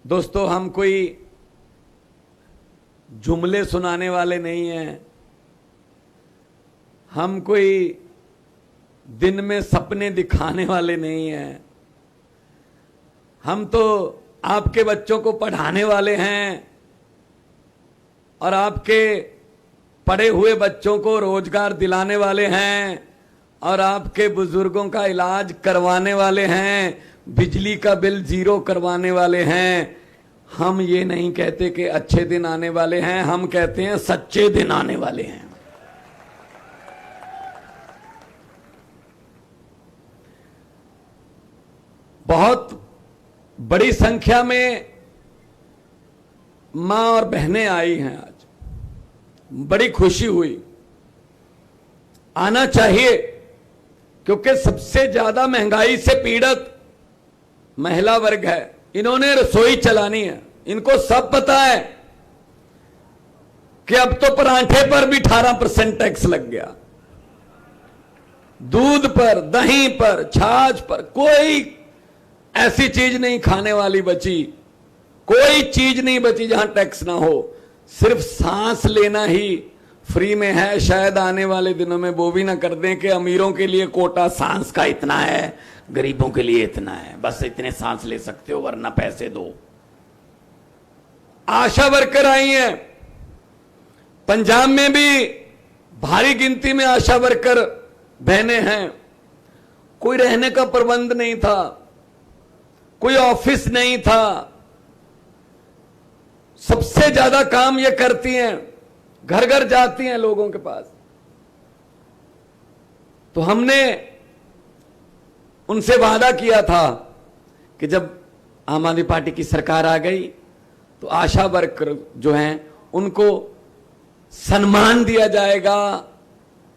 दोस्तों, हम कोई जुमले सुनाने वाले नहीं हैं। हम कोई दिन में सपने दिखाने वाले नहीं हैं। हम तो आपके बच्चों को पढ़ाने वाले हैं और आपके पढ़े हुए बच्चों को रोजगार दिलाने वाले हैं और आपके बुजुर्गों का इलाज करवाने वाले हैं, बिजली का बिल जीरो करवाने वाले हैं। हम ये नहीं कहते कि अच्छे दिन आने वाले हैं, हम कहते हैं सच्चे दिन आने वाले हैं। बहुत बड़ी संख्या में मां और बहनें आई हैं आज, बड़ी खुशी हुई। आना चाहिए, क्योंकि सबसे ज्यादा महंगाई से पीड़ित महिला वर्ग है। इन्होंने रसोई चलानी है। इनको सब पता है कि अब तो परांठे पर भी 18% टैक्स लग गया, दूध पर, दही पर, छाछ पर। कोई ऐसी चीज नहीं खाने वाली बची, कोई चीज नहीं बची जहां टैक्स ना हो। सिर्फ सांस लेना ही फ्री में है। शायद आने वाले दिनों में वो भी ना कर दें कि अमीरों के लिए कोटा सांस का इतना है, गरीबों के लिए इतना है, बस इतने सांस ले सकते हो वरना पैसे दो। आशा वर्कर आई हैं। पंजाब में भी भारी गिनती में आशा वर्कर बहनें हैं। कोई रहने का प्रबंध नहीं था, कोई ऑफिस नहीं था। सबसे ज्यादा काम ये करती हैं, घर घर जाती हैं लोगों के पास। तो हमने उनसे वादा किया था कि जब आम आदमी पार्टी की सरकार आ गई तो आशा वर्कर जो हैं उनको सम्मान दिया जाएगा,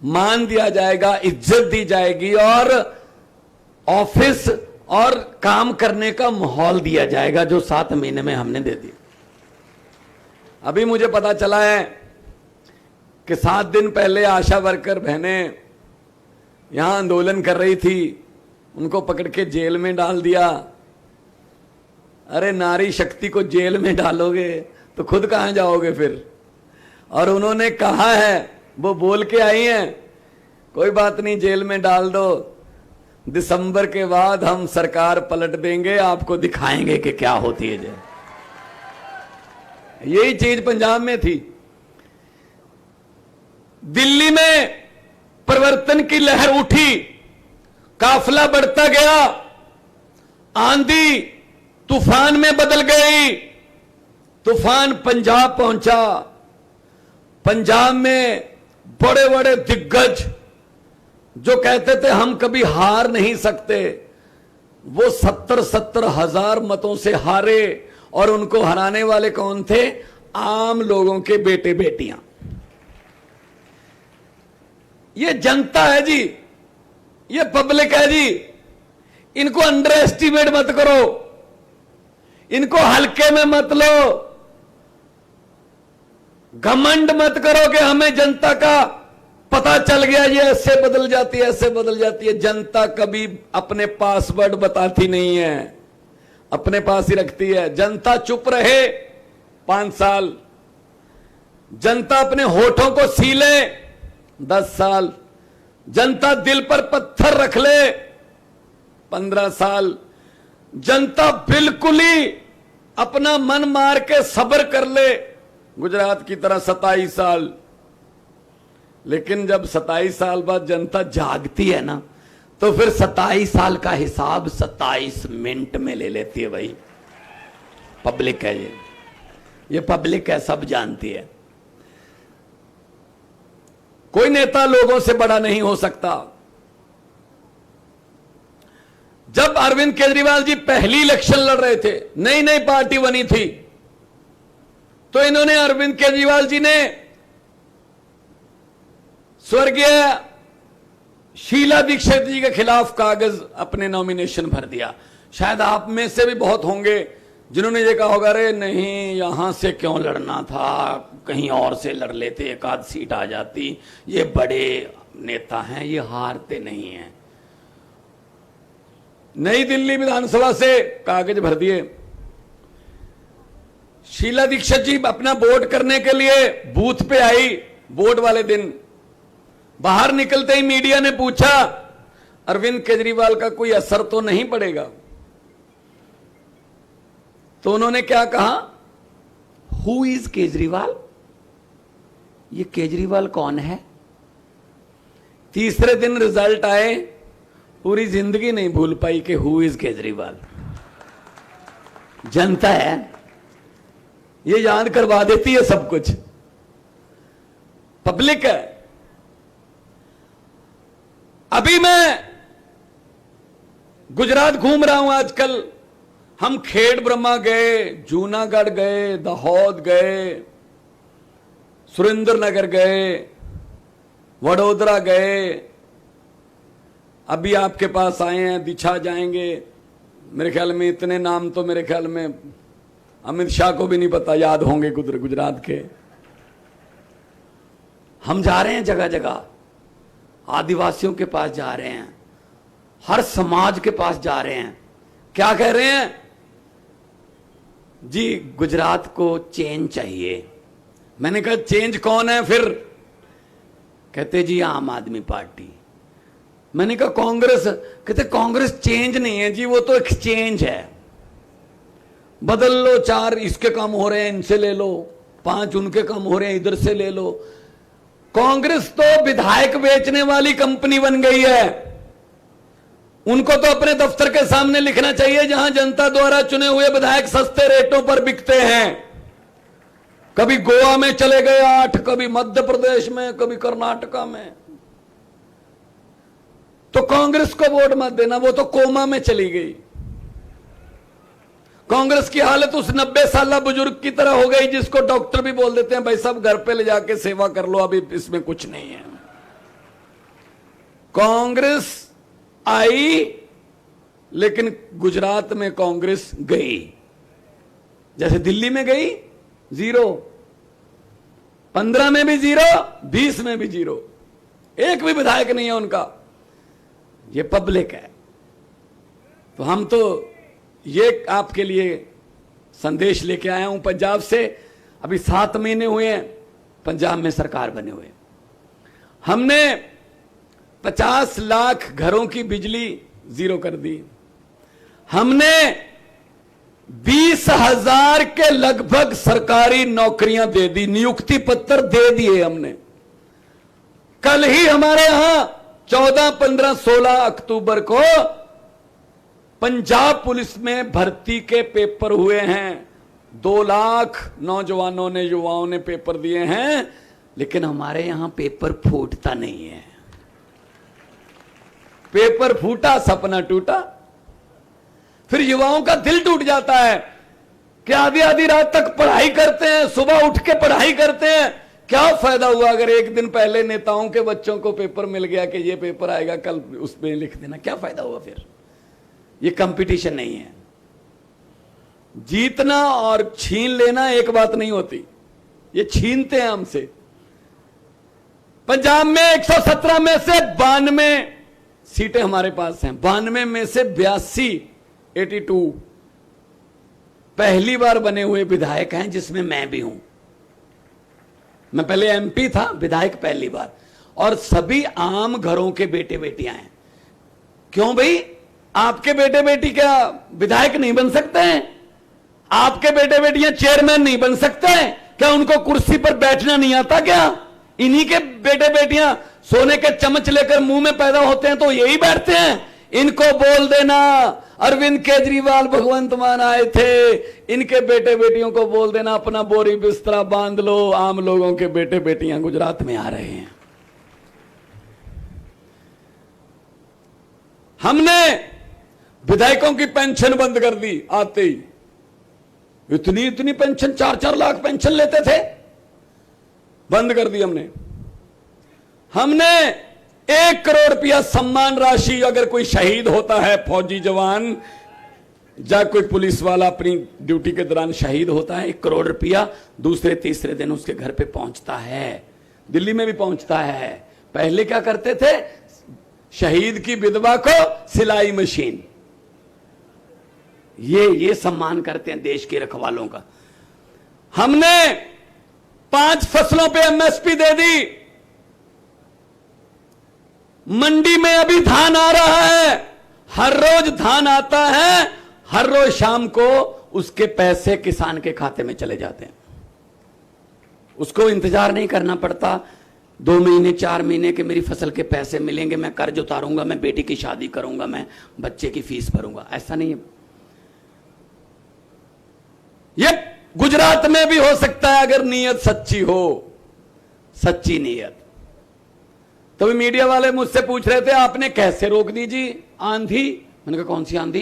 मान दिया जाएगा, इज्जत दी जाएगी और ऑफिस और काम करने का माहौल दिया जाएगा, जो 7 महीने में हमने दे दिया। अभी मुझे पता चला है कि 7 दिन पहले आशा वर्कर बहनें यहां आंदोलन कर रही थी, उनको पकड़ के जेल में डाल दिया। अरे नारी शक्ति को जेल में डालोगे तो खुद कहां जाओगे फिर। और उन्होंने कहा है, वो बोल के आई हैं, कोई बात नहीं जेल में डाल दो, दिसंबर के बाद हम सरकार पलट देंगे, आपको दिखाएंगे कि क्या होती है जेल। यही चीज पंजाब में थी। दिल्ली में परिवर्तन की लहर उठी, काफिला बढ़ता गया, आंधी तूफान में बदल गई। तूफान पंजाब पहुंचा। पंजाब में बड़े बड़े दिग्गज जो कहते थे हम कभी हार नहीं सकते, वो 70-70 हजार मतों से हारे। और उनको हराने वाले कौन थे? आम लोगों के बेटे बेटियां। ये जनता है जी, ये पब्लिक है जी। इनको अंडर एस्टिमेट मत करो, इनको हल्के में मत लो, घमंड मत करो कि हमें जनता का पता चल गया, ये ऐसे बदल जाती है, ऐसे बदल जाती है। जनता कभी अपने पासवर्ड बताती नहीं है, अपने पास ही रखती है। जनता चुप रहे 5 साल, जनता अपने होठों को सीले 10 साल, जनता दिल पर पत्थर रख ले 15 साल, जनता बिल्कुल ही अपना मन मार के सब्र कर ले गुजरात की तरह 27 साल। लेकिन जब 27 साल बाद जनता जागती है ना, तो फिर 27 साल का हिसाब 27 मिनट में ले लेती है। भाई पब्लिक है ये पब्लिक है, सब जानती है। कोई नेता लोगों से बड़ा नहीं हो सकता। जब अरविंद केजरीवाल जी पहली इलेक्शन लड़ रहे थे, नई नई पार्टी बनी थी, तो इन्होंने, अरविंद केजरीवाल जी ने स्वर्गीय शीला दीक्षित जी के खिलाफ कागज अपने नॉमिनेशन भर दिया। शायद आप में से भी बहुत होंगे जिन्होंने ये कहा होगा, अरे नहीं यहां से क्यों लड़ना था, कहीं और से लड़ लेते, एक आध सीट आ जाती। ये बड़े नेता हैं, ये हारते नहीं हैं। नई दिल्ली विधानसभा से कागज भर दिए। शीला दीक्षित जी अपना वोट करने के लिए बूथ पे आई। वोट वाले दिन बाहर निकलते ही मीडिया ने पूछा, अरविंद केजरीवाल का कोई असर तो नहीं पड़ेगा? तो उन्होंने क्या कहा, हु इज केजरीवाल? ये केजरीवाल कौन है? तीसरे दिन रिजल्ट आए, पूरी जिंदगी नहीं भूल पाई कि हु इज केजरीवाल। जनता है, ये याद करवा देती है सब कुछ। पब्लिक है। अभी मैं गुजरात घूम रहा हूं आजकल। हम खेड़ ब्रह्मा गए, जूनागढ़ गए, दाहोद गए, सुरेंद्रनगर गए, वडोदरा गए, अभी आपके पास आए हैं, दिशा जाएंगे। मेरे ख्याल में इतने नाम तो मेरे ख्याल में अमित शाह को भी नहीं पता, याद होंगे गुजरात के। हम जा रहे हैं जगह जगह, आदिवासियों के पास जा रहे हैं, हर समाज के पास जा रहे हैं। क्या कह रहे हैं जी, गुजरात को चेंज चाहिए। मैंने कहा चेंज कौन है फिर? कहते जी आम आदमी पार्टी। मैंने कहा कांग्रेस? कहते कांग्रेस चेंज नहीं है जी, वो तो एक्सचेंज है। बदल लो, 4 इसके कम हो रहे हैं इनसे ले लो, 5 उनके कम हो रहे हैं इधर से ले लो। कांग्रेस तो विधायक बेचने वाली कंपनी बन गई है। उनको तो अपने दफ्तर के सामने लिखना चाहिए जहां जनता द्वारा चुने हुए विधायक सस्ते रेटों पर बिकते हैं। कभी गोवा में चले गए 8, कभी मध्य प्रदेश में, कभी कर्नाटका में। तो कांग्रेस को वोट मत देना, वो तो कोमा में चली गई। कांग्रेस की हालत उस 90 साल बुजुर्ग की तरह हो गई जिसको डॉक्टर भी बोल देते हैं भाई साहब घर पे ले जाके सेवा कर लो, अभी इसमें कुछ नहीं है। कांग्रेस आई, लेकिन गुजरात में कांग्रेस गई। जैसे दिल्ली में गई, 0, 15 में भी 0, 20 में भी 0, एक भी विधायक नहीं है उनका। ये पब्लिक है। तो हम तो ये आपके लिए संदेश लेके आया हूं पंजाब से। अभी 7 महीने हुए हैं पंजाब में सरकार बने हुए। हमने 50 लाख घरों की बिजली 0 कर दी। हमने 20,000 के लगभग सरकारी नौकरियां दे दी, नियुक्ति पत्र दे दिए हमने। कल ही हमारे यहां 14, 15, 16 अक्टूबर को पंजाब पुलिस में भर्ती के पेपर हुए हैं। 2 लाख नौजवानों ने, युवाओं ने पेपर दिए हैं, लेकिन हमारे यहां पेपर फूटता नहीं है। पेपर फूटा, सपना टूटा। फिर युवाओं का दिल टूट जाता है कि आधी आधी रात तक पढ़ाई करते हैं, सुबह उठ के पढ़ाई करते हैं। क्या फायदा हुआ अगर एक दिन पहले नेताओं के बच्चों को पेपर मिल गया कि ये पेपर आएगा, कल उसमें लिख देना, क्या फायदा हुआ फिर? ये कंपटीशन नहीं है। जीतना और छीन लेना एक बात नहीं होती, ये छीनते हैं हमसे। पंजाब में 117 में से 92 सीटें हमारे पास हैं। 92 में से 82 पहली बार बने हुए विधायक हैं, जिसमें मैं भी हूं। मैं पहले एमपी था, विधायक पहली बार। और सभी आम घरों के बेटे बेटियां हैं। क्यों भाई, आपके बेटे बेटी क्या विधायक नहीं बन सकते हैं? आपके बेटे बेटियां चेयरमैन नहीं बन सकते हैं क्या? उनको कुर्सी पर बैठना नहीं आता क्या? इन्हीं के बेटे बेटियां सोने के चम्मच लेकर मुंह में पैदा होते हैं तो यही बैठते हैं। इनको बोल देना अरविंद केजरीवाल भगवंत मान आए थे, इनके बेटे बेटियों को बोल देना अपना बोरी बिस्तरा बांध लो, आम लोगों के बेटे बेटियां गुजरात में आ रहे हैं। हमने विधायकों की पेंशन बंद कर दी आते ही। इतनी पेंशन, 4-4 लाख पेंशन लेते थे, बंद कर दी हमने। हमने 1 करोड़ रुपया सम्मान राशि, अगर कोई शहीद होता है, फौजी जवान या कोई पुलिस वाला अपनी ड्यूटी के दौरान शहीद होता है, 1 करोड़ रुपया दूसरे तीसरे दिन उसके घर पे पहुंचता है। दिल्ली में भी पहुंचता है। पहले क्या करते थे, शहीद की विधवा को सिलाई मशीन, ये सम्मान करते हैं देश के रखवालों का। हमने 5 फसलों पे एमएसपी दे दी। मंडी में अभी धान आ रहा है, हर रोज धान आता है, हर रोज शाम को उसके पैसे किसान के खाते में चले जाते हैं। उसको इंतजार नहीं करना पड़ता 2 महीने 4 महीने के मेरी फसल के पैसे मिलेंगे, मैं कर्ज उतारूंगा, मैं बेटी की शादी करूंगा, मैं बच्चे की फीस भरूंगा। ऐसा नहीं है। यह गुजरात में भी हो सकता है अगर नीयत सच्ची हो, सच्ची नीयत। तो मीडिया वाले मुझसे पूछ रहे थे आपने कैसे रोक दी जी आंधी। मैंने कहा कौन सी आंधी?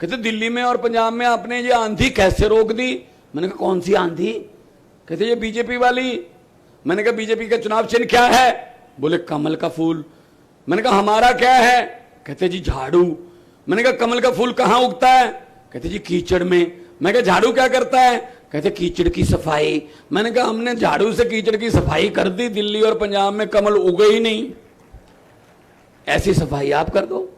कहते दिल्ली में और पंजाब में आपने ये आंधी कैसे रोक दी। मैंने कहा कौन सी आंधी? कहते ये बीजेपी वाली। मैंने कहा बीजेपी का चुनाव चिन्ह क्या है? बोले कमल का फूल। मैंने कहा हमारा क्या है? कहते जी झाड़ू। मैंने कहा कमल का फूल कहां उगता है? कहते जी कीचड़ में। मैं कहा झाड़ू क्या करता है? कहते कीचड़ की सफाई। मैंने कहा हमने झाड़ू से कीचड़ की सफाई कर दी, दिल्ली और पंजाब में कमल उगे ही नहीं, ऐसी सफाई आप कर दो।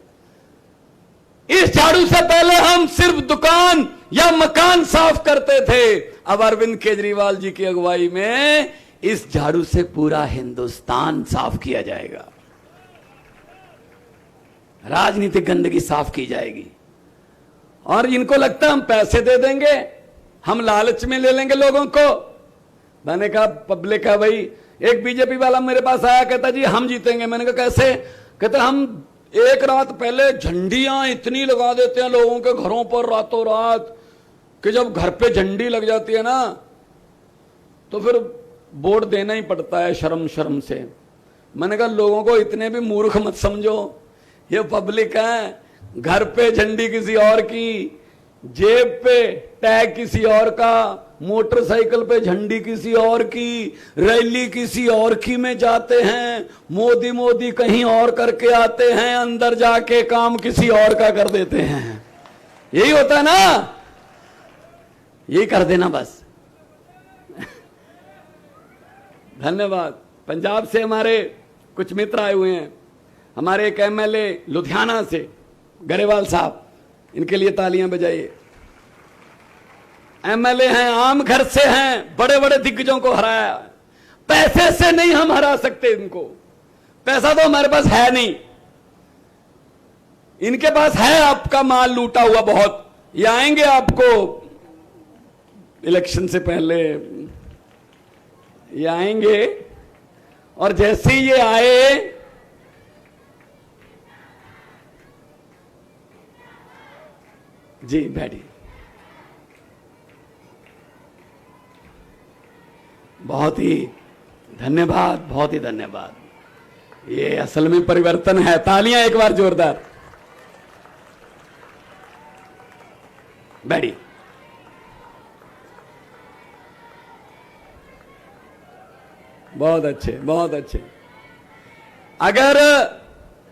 इस झाड़ू से पहले हम सिर्फ दुकान या मकान साफ करते थे, अब अरविंद केजरीवाल जी की अगुवाई में इस झाड़ू से पूरा हिंदुस्तान साफ किया जाएगा, राजनीतिक गंदगी साफ की जाएगी। और इनको लगता है हम पैसे दे देंगे, हम लालच में ले लेंगे लोगों को। मैंने कहा पब्लिक है भाई। एक बीजेपी वाला मेरे पास आया, कहता जी हम जीतेंगे। मैंने कहा कैसे? कहता हम एक रात पहले झंडियां इतनी लगा देते हैं लोगों के घरों पर रातों रात कि जब घर पे झंडी लग जाती है ना तो फिर वोट देना ही पड़ता है शर्म शर्म से। मैंने कहा लोगों को इतने भी मूर्ख मत समझो, ये पब्लिक है। घर पे झंडी किसी और की, जेब पे टैग किसी और का, मोटरसाइकिल पे झंडी किसी और की, रैली किसी और की में जाते हैं, मोदी मोदी कहीं और करके आते हैं, अंदर जाके काम किसी और का कर देते हैं। यही होता है ना, यही कर देना बस। धन्यवाद। पंजाब से हमारे कुछ मित्र आए हुए हैं, हमारे एक एमएलए लुधियाना से गरेवाल साहब, इनके लिए तालियां बजाइए। एमएलए हैं, आम घर से हैं, बड़े बड़े दिग्गजों को हराया। पैसे से नहीं हम हरा सकते इनको, पैसा तो हमारे पास है नहीं, इनके पास है आपका माल लूटा हुआ बहुत। ये आएंगे आपको इलेक्शन से पहले, ये आएंगे और जैसे ही ये आए जी बैठिए। बहुत ही धन्यवाद, बहुत ही धन्यवाद। ये असल में परिवर्तन है। तालियां एक बार जोरदार। बैठिए। बहुत अच्छे, बहुत अच्छे।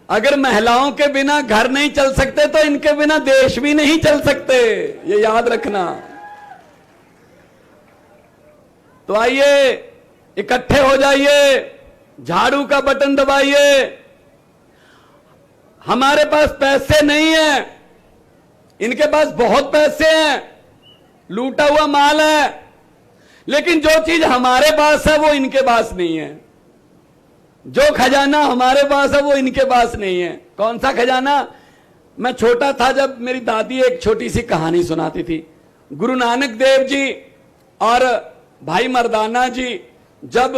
अगर महिलाओं के बिना घर नहीं चल सकते तो इनके बिना देश भी नहीं चल सकते, ये याद रखना। तो आइए इकट्ठे हो जाइए, झाड़ू का बटन दबाइए। हमारे पास पैसे नहीं है, इनके पास बहुत पैसे हैं, लूटा हुआ माल है, लेकिन जो चीज हमारे पास है वो इनके पास नहीं है। जो खजाना हमारे पास है वो इनके पास नहीं है। कौन सा खजाना? मैं छोटा था जब मेरी दादी एक छोटी सी कहानी सुनाती थी। गुरु नानक देव जी और भाई मर्दाना जी जब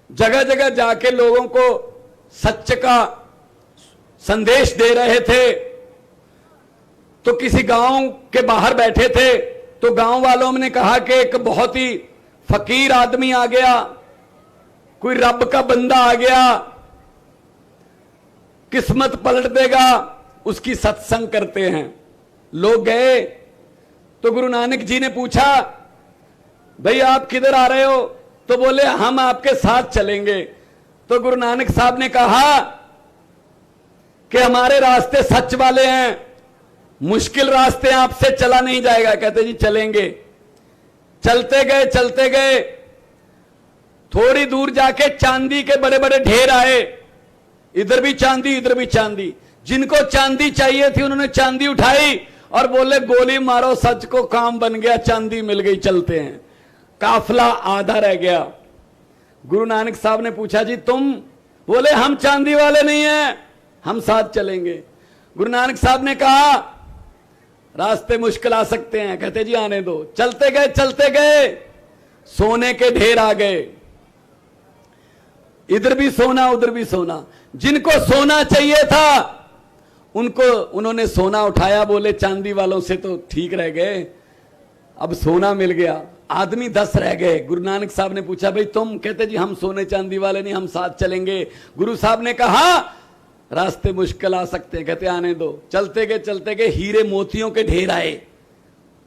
जगह जगह जाके लोगों को सत्य का संदेश दे रहे थे तो किसी गांव के बाहर बैठे थे, तो गांव वालों ने कहा कि एक बहुत ही फकीर आदमी आ गया, कोई रब का बंदा आ गया, किस्मत पलट देगा, उसकी सत्संग करते हैं। लोग गए तो गुरु नानक जी ने पूछा भाई आप किधर आ रहे हो? तो बोले हम आपके साथ चलेंगे। तो गुरु नानक साहब ने कहा कि हमारे रास्ते सच वाले हैं, मुश्किल रास्ते आपसे चला नहीं जाएगा। कहते जी चलेंगे। चलते गए, चलते गए, थोड़ी दूर जाके चांदी के बड़े बड़े ढेर आए, इधर भी चांदी इधर भी चांदी। जिनको चांदी चाहिए थी उन्होंने चांदी उठाई और बोले गोली मारो, सच को काम बन गया, चांदी मिल गई, चलते हैं। काफला आधा रह गया। गुरु नानक साहब ने पूछा जी तुम? बोले हम चांदी वाले नहीं हैं, हम साथ चलेंगे। गुरु नानक साहब ने कहा रास्ते मुश्किल आ सकते हैं। कहते जी आने दो। चलते गए सोने के ढेर आ गए, इधर भी सोना उधर भी सोना। जिनको सोना चाहिए था उनको उन्होंने सोना उठाया, बोले चांदी वालों से तो ठीक रह गए, अब सोना मिल गया। आदमी 10 रह गए। गुरु नानक साहब ने पूछा भाई तुम? कहते जी हम सोने चांदी वाले नहीं, हम साथ चलेंगे। गुरु साहब ने कहा रास्ते मुश्किल आ सकते हैं। कहते आने दो। चलते गए हीरे मोतियों के ढेर आए।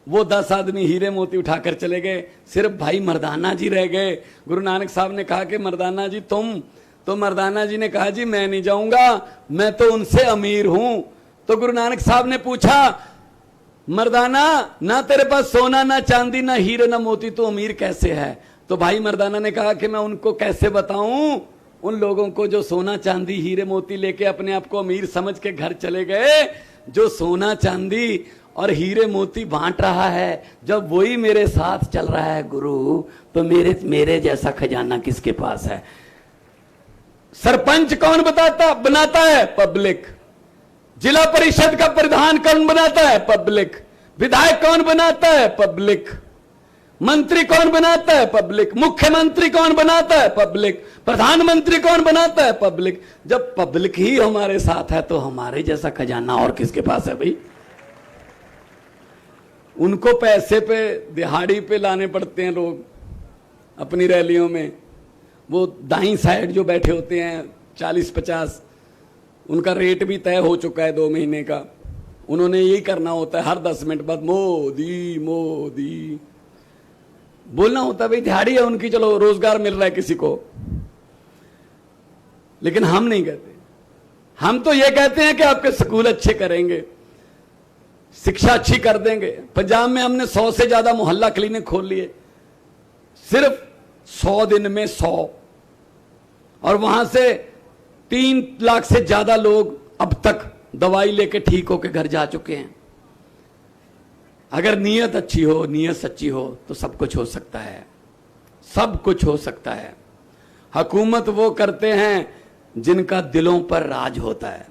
वो 10 आदमी हीरे मोती उठाकर चले गए, सिर्फ भाई मर्दाना जी रह गए। गुरु नानक साहब ने कहा कि मर्दाना जी तुम? तो मर्दाना जी ने कहा जी मैं नहीं जाऊंगा, मैं तो उनसे अमीर हूं। तो गुरु नानक साहब ने पूछा मर्दाना, ना तेरे पास सोना ना चांदी ना हीरे ना मोती, तो अमीर कैसे है? तो भाई मर्दाना ने कहा कि मैं उनको कैसे बताऊं, उन लोगों को जो सोना चांदी हीरे मोती लेके अपने आप को अमीर समझ के घर चले गए, जो सोना चांदी और हीरे मोती बांट रहा है, जब वही मेरे साथ चल रहा है गुरु, तो मेरे जैसा खजाना किसके पास है? सरपंच कौन बनाता है? पब्लिक। जिला परिषद का प्रधान कौन बनाता है? पब्लिक। विधायक कौन बनाता है? पब्लिक। मंत्री कौन बनाता है? पब्लिक। मुख्यमंत्री कौन बनाता है? पब्लिक। प्रधानमंत्री कौन बनाता है? पब्लिक। जब पब्लिक ही हमारे साथ है तो हमारे जैसा खजाना और किसके पास है भाई? उनको पैसे पे दिहाड़ी पे लाने पड़ते हैं लोग अपनी रैलियों में। वो दाईं साइड जो बैठे होते हैं 40-50, उनका रेट भी तय हो चुका है 2 महीने का। उन्होंने यही करना होता है हर 10 मिनट बाद मोदी मोदी बोलना होता है। भाई दिहाड़ी है उनकी, चलो रोजगार मिल रहा है किसी को। लेकिन हम नहीं कहते, हम तो ये कहते हैं कि आपके स्कूल अच्छे करेंगे, शिक्षा अच्छी कर देंगे। पंजाब में हमने 100 से ज्यादा मोहल्ला क्लिनिक खोल लिए, सिर्फ 100 दिन में 100, और वहां से 3 लाख से ज्यादा लोग अब तक दवाई लेके ठीक होके घर जा चुके हैं। अगर नीयत अच्छी हो, नीयत सच्ची हो, तो सब कुछ हो सकता है, सब कुछ हो सकता है। हुकूमत वो करते हैं जिनका दिलों पर राज होता है,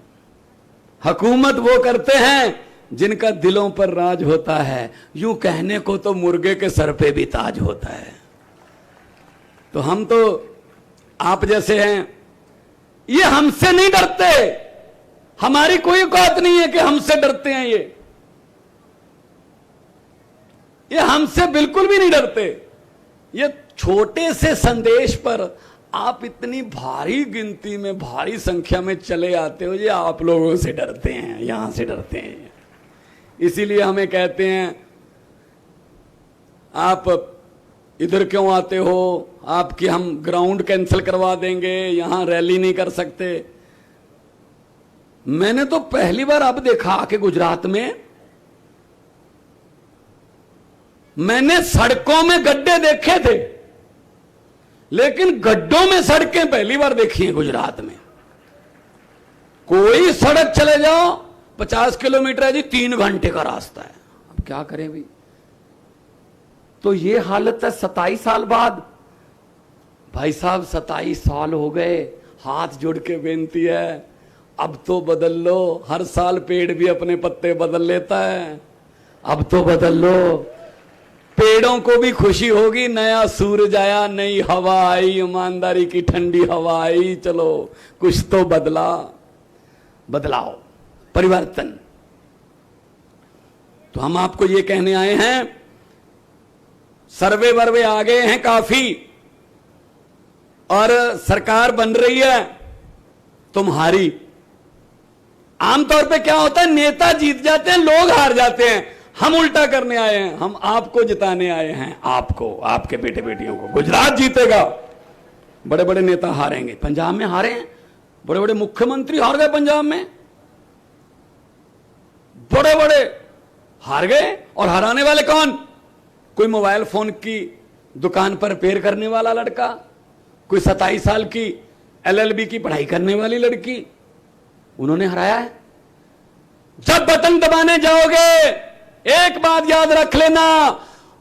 हुकूमत वो करते हैं जिनका दिलों पर राज होता है। यूं कहने को तो मुर्गे के सर पे भी ताज होता है। तो हम तो आप जैसे हैं, ये हमसे नहीं डरते, हमारी कोई औकात नहीं है कि हमसे डरते हैं। ये हमसे बिल्कुल भी नहीं डरते। ये छोटे से संदेश पर आप इतनी भारी गिनती में, भारी संख्या में चले आते हो, ये आप लोगों से डरते हैं, यहां से डरते हैं। इसीलिए हमें कहते हैं आप इधर क्यों आते हो, आपकी हम ग्राउंड कैंसिल करवा देंगे, यहां रैली नहीं कर सकते। मैंने तो पहली बार अब देखा कि गुजरात में मैंने सड़कों में गड्ढे देखे थे, लेकिन गड्ढों में सड़कें पहली बार देखी हैं गुजरात में। कोई सड़क चले जाओ 50 किलोमीटर है जी, 3 घंटे का रास्ता है। अब क्या करें भाई? तो ये हालत है 27 साल बाद। भाई साहब 27 साल हो गए, हाथ जोड़ के बेनती है अब तो बदल लो। हर साल पेड़ भी अपने पत्ते बदल लेता है, अब तो बदल लो। पेड़ों को भी खुशी होगी, नया सूरज आया, नई हवा आई, ईमानदारी की ठंडी हवा आई, चलो कुछ तो बदलाओ, परिवर्तन। तो हम आपको ये कहने आए हैं, सर्वे वर्वे आ गए हैं काफी, और सरकार बन रही है तुम्हारी। आमतौर पे क्या होता है, नेता जीत जाते हैं, लोग हार जाते हैं। हम उल्टा करने आए हैं, हम आपको जिताने आए हैं, आपको, आपके बेटे बेटियों को। गुजरात जीतेगा, बड़े बड़े नेता हारेंगे। पंजाब में हारे हैं, बड़े बड़े मुख्यमंत्री हार गए पंजाब में, बड़े बड़े हार गए। और हराने वाले कौन? कोई मोबाइल फोन की दुकान पर रिपेयर करने वाला लड़का, कोई 27 साल की LLB की पढ़ाई करने वाली लड़की, उन्होंने हराया है। जब बटन दबाने जाओगे एक बात याद रख लेना,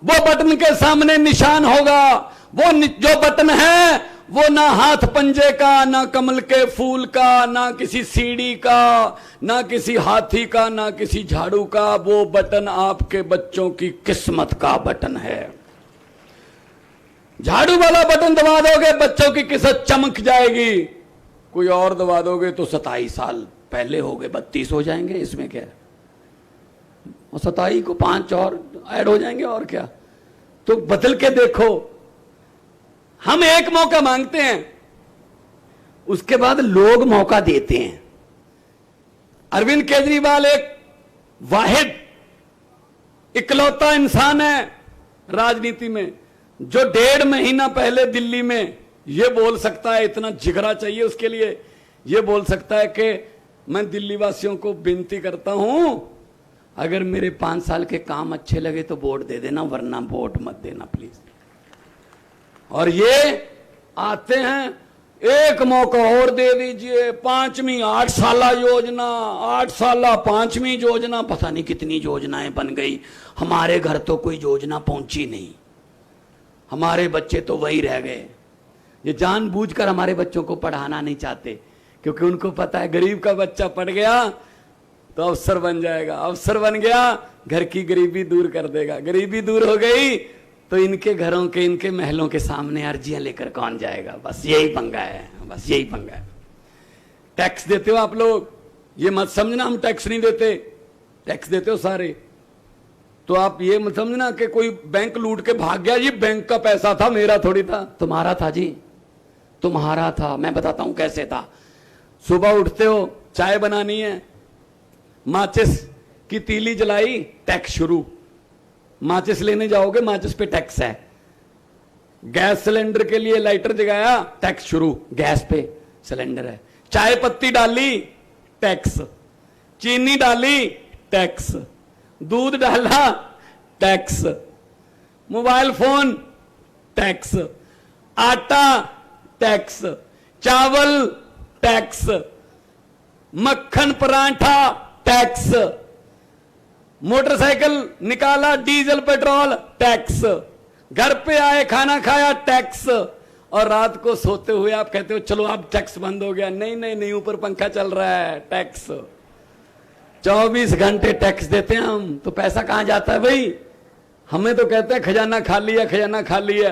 वो बटन के सामने निशान होगा। वो जो बटन है वो ना हाथ पंजे का, ना कमल के फूल का, ना किसी सीढ़ी का, ना किसी हाथी का, ना किसी झाड़ू का। वो बटन आपके बच्चों की किस्मत का बटन है। झाड़ू वाला बटन दबा दोगे बच्चों की किस्मत चमक जाएगी। कोई और दबा दोगे तो 27 साल पहले हो गए 32 हो जाएंगे। इसमें क्या है, और 27 को 5 और ऐड हो जाएंगे और क्या। तो बदल के देखो। हम एक मौका मांगते हैं, उसके बाद लोग मौका देते हैं। अरविंद केजरीवाल एक वाहिद इकलौता इंसान है राजनीति में जो 1.5 महीना पहले दिल्ली में यह बोल सकता है, इतना जिगरा चाहिए उसके लिए, यह बोल सकता है कि मैं दिल्ली वासियों को विनती करता हूं, अगर मेरे 5 साल के काम अच्छे लगे तो वोट दे देना, वरना वोट मत देना प्लीज। और ये आते हैं, एक मौका और दे दीजिए, 5वीं 8 साला योजना, 8 साला 5वीं योजना, पता नहीं कितनी योजनाएं बन गई। हमारे घर तो कोई योजना पहुंची नहीं, हमारे बच्चे तो वही रह गए। ये जानबूझकर हमारे बच्चों को पढ़ाना नहीं चाहते, क्योंकि उनको पता है गरीब का बच्चा पढ़ गया तो अफसर बन जाएगा, अफसर बन गया घर की गरीबी दूर कर देगा, गरीबी दूर हो गई तो इनके घरों के, इनके महलों के सामने अर्जियां लेकर कौन जाएगा। बस यही पंगा है, बस यही पंगा है। टैक्स देते हो आप लोग, ये मत समझना हम टैक्स नहीं देते, टैक्स देते हो सारे। तो आप ये मत समझना कि कोई बैंक लूट के भाग गया, ये बैंक का पैसा था, मेरा थोड़ी था। तुम्हारा था जी, तुम्हारा था। मैं बताता हूं कैसे था। सुबह उठते हो, चाय बनानी है, माचिस की तीली जलाई, टैक्स शुरू। माचिस लेने जाओगे, माचिस पे टैक्स है। गैस सिलेंडर के लिए लाइटर जगाया, टैक्स शुरू, गैस पे सिलेंडर है। चाय पत्ती डाली, टैक्स। चीनी डाली, टैक्स। दूध डाला, टैक्स। Mobile phone, tax. आटा, टैक्स। चावल, टैक्स। मक्खन पराठा, टैक्स। मोटरसाइकिल निकाला, डीजल पेट्रोल, टैक्स। घर पे आए, खाना खाया, टैक्स। और रात को सोते हुए आप कहते हो चलो अब टैक्स बंद हो गया। नहीं नहीं नहीं, ऊपर पंखा चल रहा है, टैक्स। 24 घंटे टैक्स देते हैं हम, तो पैसा कहां जाता है भाई। हमें तो कहते हैं खजाना खाली है, खजाना खाली है।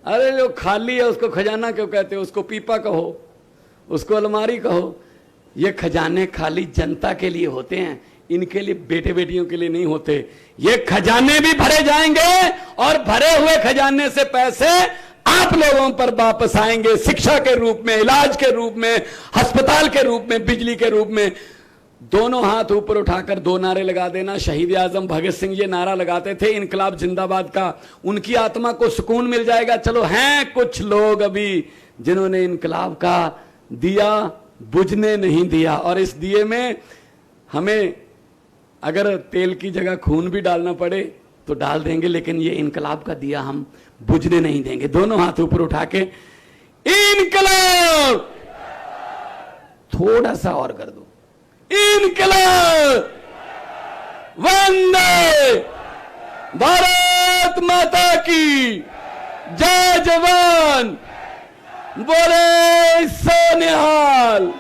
अरे जो खाली है उसको खजाना क्यों कहते हो, उसको पीपा कहो, उसको अलमारी कहो। ये खजाने खाली जनता के लिए होते हैं, इनके लिए, बेटे बेटियों के लिए नहीं होते। ये खजाने भी भरे जाएंगे और भरे हुए खजाने से पैसे आप लोगों पर वापस आएंगे, शिक्षा के रूप में, इलाज के रूप में, अस्पताल के रूप में, बिजली के रूप में। दोनों हाथ ऊपर उठाकर 2 नारे लगा देना। शहीद आजम भगत सिंह ये नारा लगाते थे, इनकलाब जिंदाबाद का। उनकी आत्मा को सुकून मिल जाएगा। चलो हैं कुछ लोग अभी जिन्होंने इनकलाब का दिया बुझने नहीं दिया, और इस दिए में हमें अगर तेल की जगह खून भी डालना पड़े तो डाल देंगे, लेकिन ये इनकलाब का दिया हम बुझने नहीं देंगे। दोनों हाथ ऊपर उठा के इनकलाब, थोड़ा सा और कर दो, इनकलाब, वंदे भारत माता की जय। जवान बोले सोनिहाल।